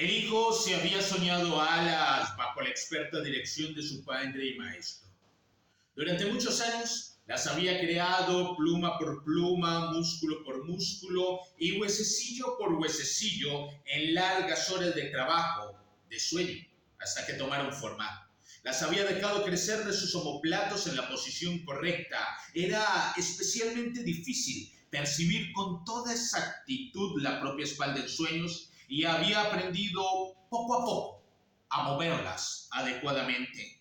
El hijo se había soñado alas bajo la experta dirección de su padre y maestro. Durante muchos años las había creado pluma por pluma, músculo por músculo y huesecillo por huesecillo en largas horas de trabajo, de sueño, hasta que tomaron forma. Las había dejado crecer de sus omoplatos en la posición correcta. Era especialmente difícil percibir con toda exactitud la propia espalda en sueños y había aprendido poco a poco a moverlas adecuadamente.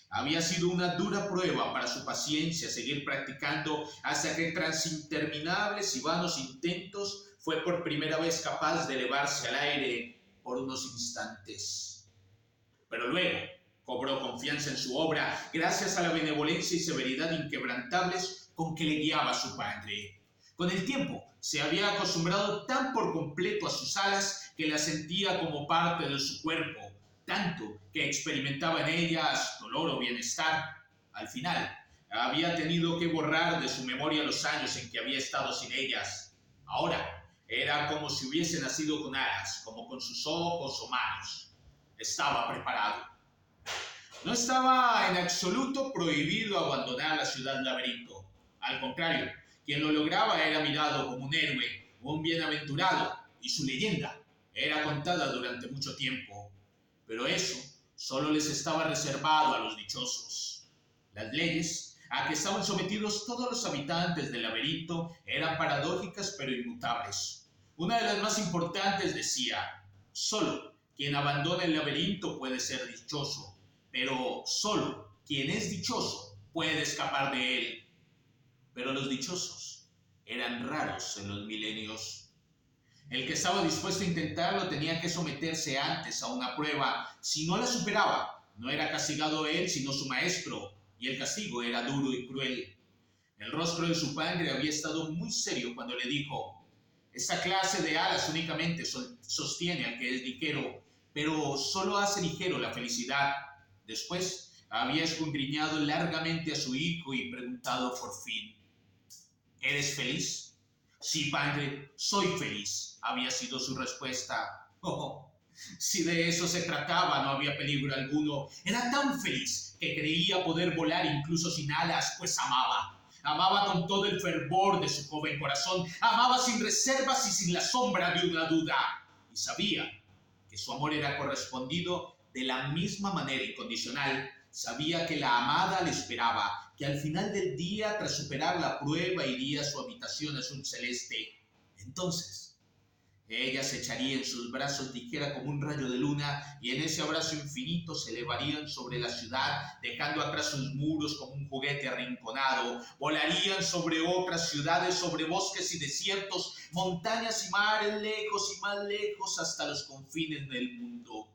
Había sido una dura prueba para su paciencia seguir practicando hasta que tras interminables y vanos intentos fue por primera vez capaz de elevarse al aire por unos instantes. Pero luego cobró confianza en su obra gracias a la benevolencia y severidad inquebrantables con que le guiaba su padre. Con el tiempo se había acostumbrado tan por completo a sus alas que las sentía como parte de su cuerpo, tanto que experimentaba en ellas dolor o bienestar. Al final, había tenido que borrar de su memoria los años en que había estado sin ellas. Ahora, era como si hubiese nacido con alas, como con sus ojos o manos. Estaba preparado. No estaba en absoluto prohibido abandonar la ciudad laberinto. Al contrario, quien lo lograba era mirado como un héroe, un bienaventurado, y su leyenda era contada durante mucho tiempo. Pero eso solo les estaba reservado a los dichosos. Las leyes a que estaban sometidos todos los habitantes del laberinto eran paradójicas pero inmutables. Una de las más importantes decía: solo quien abandona el laberinto puede ser dichoso, pero solo quien es dichoso puede escapar de él. Pero los dichosos eran raros en los milenios. El que estaba dispuesto a intentarlo tenía que someterse antes a una prueba. Si no la superaba, no era castigado él, sino su maestro, y el castigo era duro y cruel. El rostro de su padre había estado muy serio cuando le dijo: esta clase de alas únicamente sostiene al que es ligero, pero solo hace ligero la felicidad. Después había escudriñado largamente a su hijo y preguntado por fin: ¿eres feliz? Sí, padre, soy feliz, había sido su respuesta. Oh, si de eso se trataba, no había peligro alguno. Era tan feliz que creía poder volar incluso sin alas, pues amaba. Amaba con todo el fervor de su joven corazón. Amaba sin reservas y sin la sombra de una duda. Y sabía que su amor era correspondido de la misma manera incondicional. Sabía que la amada le esperaba, que al final del día, tras superar la prueba, iría a su habitación azul celeste. Entonces, ella se echaría en sus brazos ligera como un rayo de luna, y en ese abrazo infinito se elevarían sobre la ciudad, dejando atrás sus muros como un juguete arrinconado. Volarían sobre otras ciudades, sobre bosques y desiertos, montañas y mares, lejos y más lejos, hasta los confines del mundo.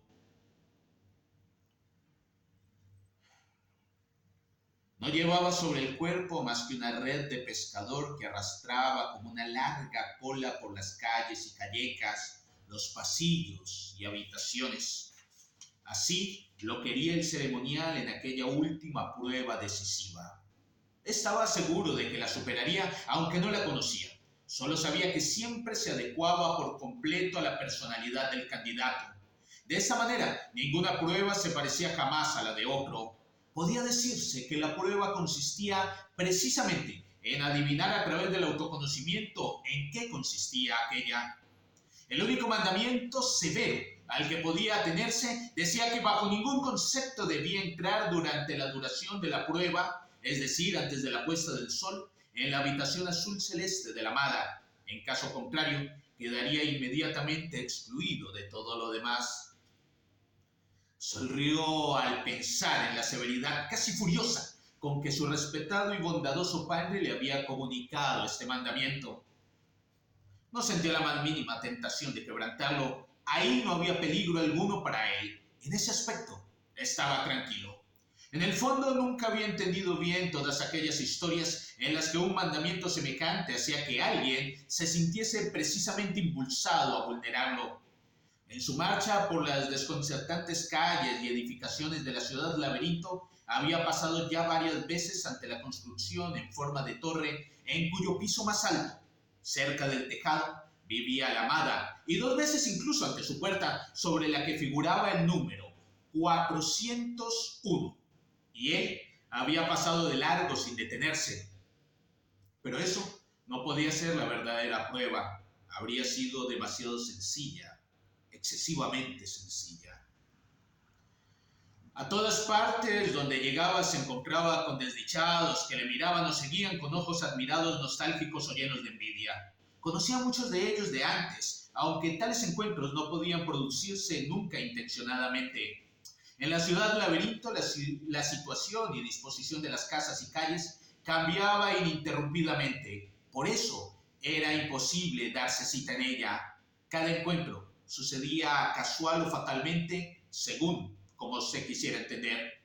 No llevaba sobre el cuerpo más que una red de pescador que arrastraba como una larga cola por las calles y callecas, los pasillos y habitaciones. Así lo quería el ceremonial en aquella última prueba decisiva. Estaba seguro de que la superaría, aunque no la conocía. Solo sabía que siempre se adecuaba por completo a la personalidad del candidato. De esa manera, ninguna prueba se parecía jamás a la de otro. Podía decirse que la prueba consistía precisamente en adivinar a través del autoconocimiento en qué consistía aquella. El único mandamiento severo al que podía atenerse decía que bajo ningún concepto debía entrar durante la duración de la prueba, es decir, antes de la puesta del sol, en la habitación azul celeste de la amada. En caso contrario, quedaría inmediatamente excluido de todo lo demás. Sonrió al pensar en la severidad casi furiosa con que su respetado y bondadoso padre le había comunicado este mandamiento. No sentía la más mínima tentación de quebrantarlo. Ahí no había peligro alguno para él. En ese aspecto estaba tranquilo. En el fondo nunca había entendido bien todas aquellas historias en las que un mandamiento semejante hacía que alguien se sintiese precisamente impulsado a vulnerarlo. En su marcha por las desconcertantes calles y edificaciones de la ciudad laberinto, había pasado ya varias veces ante la construcción en forma de torre, en cuyo piso más alto, cerca del tejado, vivía la amada, y 2 veces incluso ante su puerta, sobre la que figuraba el número 401. Y él había pasado de largo sin detenerse. Pero eso no podía ser la verdadera prueba. Habría sido demasiado sencilla, excesivamente sencilla. A todas partes donde llegaba se encontraba con desdichados que le miraban o seguían con ojos admirados, nostálgicos o llenos de envidia. Conocía a muchos de ellos de antes, aunque tales encuentros no podían producirse nunca intencionadamente. En la ciudad laberinto la situación y disposición de las casas y calles cambiaba ininterrumpidamente. Por eso era imposible darse cita en ella. Cada encuentro sucedía casual o fatalmente, según como se quisiera entender.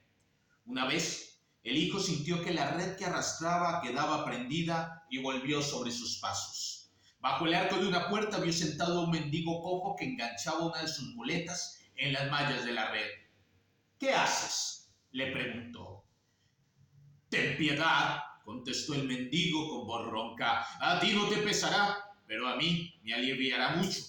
Una vez, el hijo sintió que la red que arrastraba quedaba prendida y volvió sobre sus pasos. Bajo el arco de una puerta vio sentado a un mendigo cojo que enganchaba una de sus muletas en las mallas de la red. ¿Qué haces?, le preguntó. Ten piedad, contestó el mendigo con voz ronca. A ti no te pesará, pero a mí me aliviará mucho.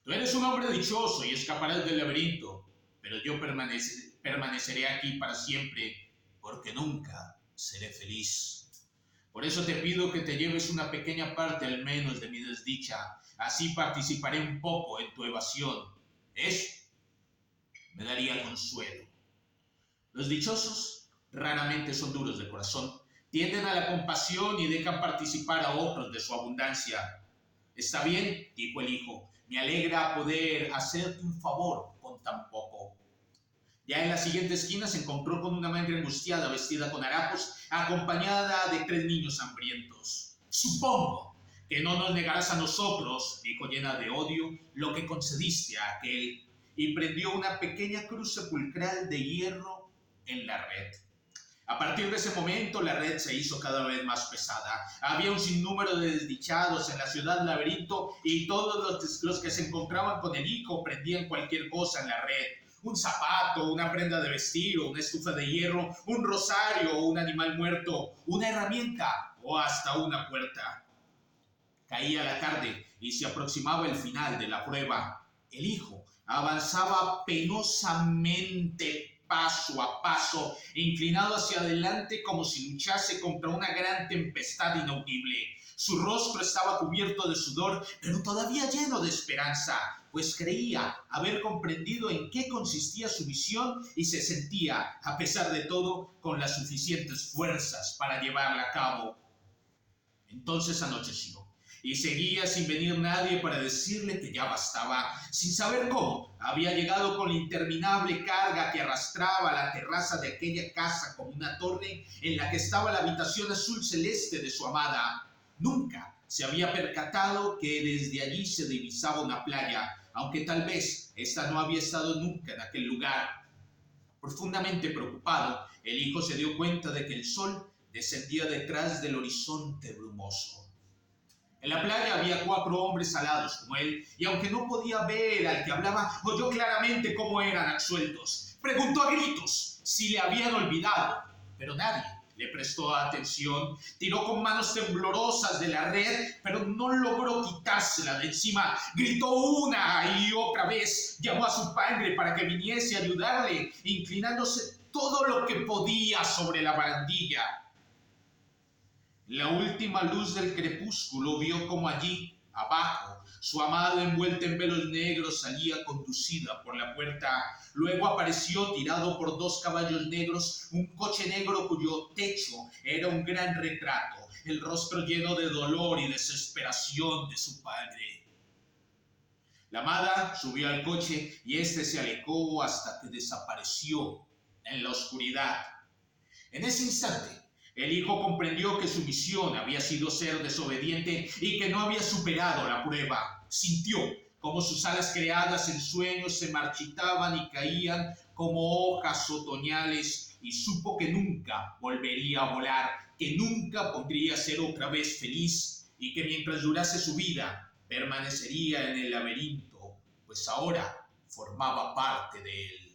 Tú eres un hombre dichoso y escaparás del laberinto, pero yo permaneceré aquí para siempre, porque nunca seré feliz. Por eso te pido que te lleves una pequeña parte al menos de mi desdicha, así participaré un poco en tu evasión. Eso me daría consuelo. Los dichosos raramente son duros de corazón, tienden a la compasión y dejan participar a otros de su abundancia. Está bien, dijo el hijo, me alegra poder hacerte un favor con tan poco. Ya en la siguiente esquina se encontró con una madre angustiada vestida con harapos, acompañada de 3 niños hambrientos. Supongo que no nos negarás a nosotros, dijo llena de odio, lo que concediste a aquel, y prendió una pequeña cruz sepulcral de hierro en la red. A partir de ese momento la red se hizo cada vez más pesada. Había un sinnúmero de desdichados en la ciudad laberinto y todos los que se encontraban con el hijo prendían cualquier cosa en la red. Un zapato, una prenda de vestir o una estufa de hierro, un rosario o un animal muerto, una herramienta o hasta una puerta. Caía la tarde y se aproximaba el final de la prueba. El hijo avanzaba penosamente paso a paso, inclinado hacia adelante como si luchase contra una gran tempestad inaudible. Su rostro estaba cubierto de sudor, pero todavía lleno de esperanza, pues creía haber comprendido en qué consistía su misión y se sentía, a pesar de todo, con las suficientes fuerzas para llevarla a cabo. Entonces anocheció y seguía sin venir nadie para decirle que ya bastaba. Sin saber cómo, había llegado con la interminable carga que arrastraba la terraza de aquella casa como una torre en la que estaba la habitación azul celeste de su amada. Nunca se había percatado que desde allí se divisaba una playa, aunque tal vez ésta no había estado nunca en aquel lugar. Profundamente preocupado, el hijo se dio cuenta de que el sol descendía detrás del horizonte brumoso. En la playa había 4 hombres alados como él, y aunque no podía ver al que hablaba, oyó claramente cómo eran absueltos. Preguntó a gritos si le habían olvidado, pero nadie le prestó atención. Tiró con manos temblorosas de la red, pero no logró quitársela de encima. Gritó una y otra vez, llamó a su padre para que viniese a ayudarle, inclinándose todo lo que podía sobre la barandilla. La última luz del crepúsculo vio como allí, abajo, su amado envuelta en velos negros salía conducida por la puerta. Luego apareció, tirado por 2 caballos negros, un coche negro cuyo techo era un gran retrato, el rostro lleno de dolor y desesperación de su padre. La amada subió al coche y éste se alejó hasta que desapareció en la oscuridad. En ese instante, el hijo comprendió que su misión había sido ser desobediente y que no había superado la prueba. Sintió como sus alas creadas en sueños se marchitaban y caían como hojas otoñales y supo que nunca volvería a volar, que nunca podría ser otra vez feliz y que mientras durase su vida permanecería en el laberinto, pues ahora formaba parte de él.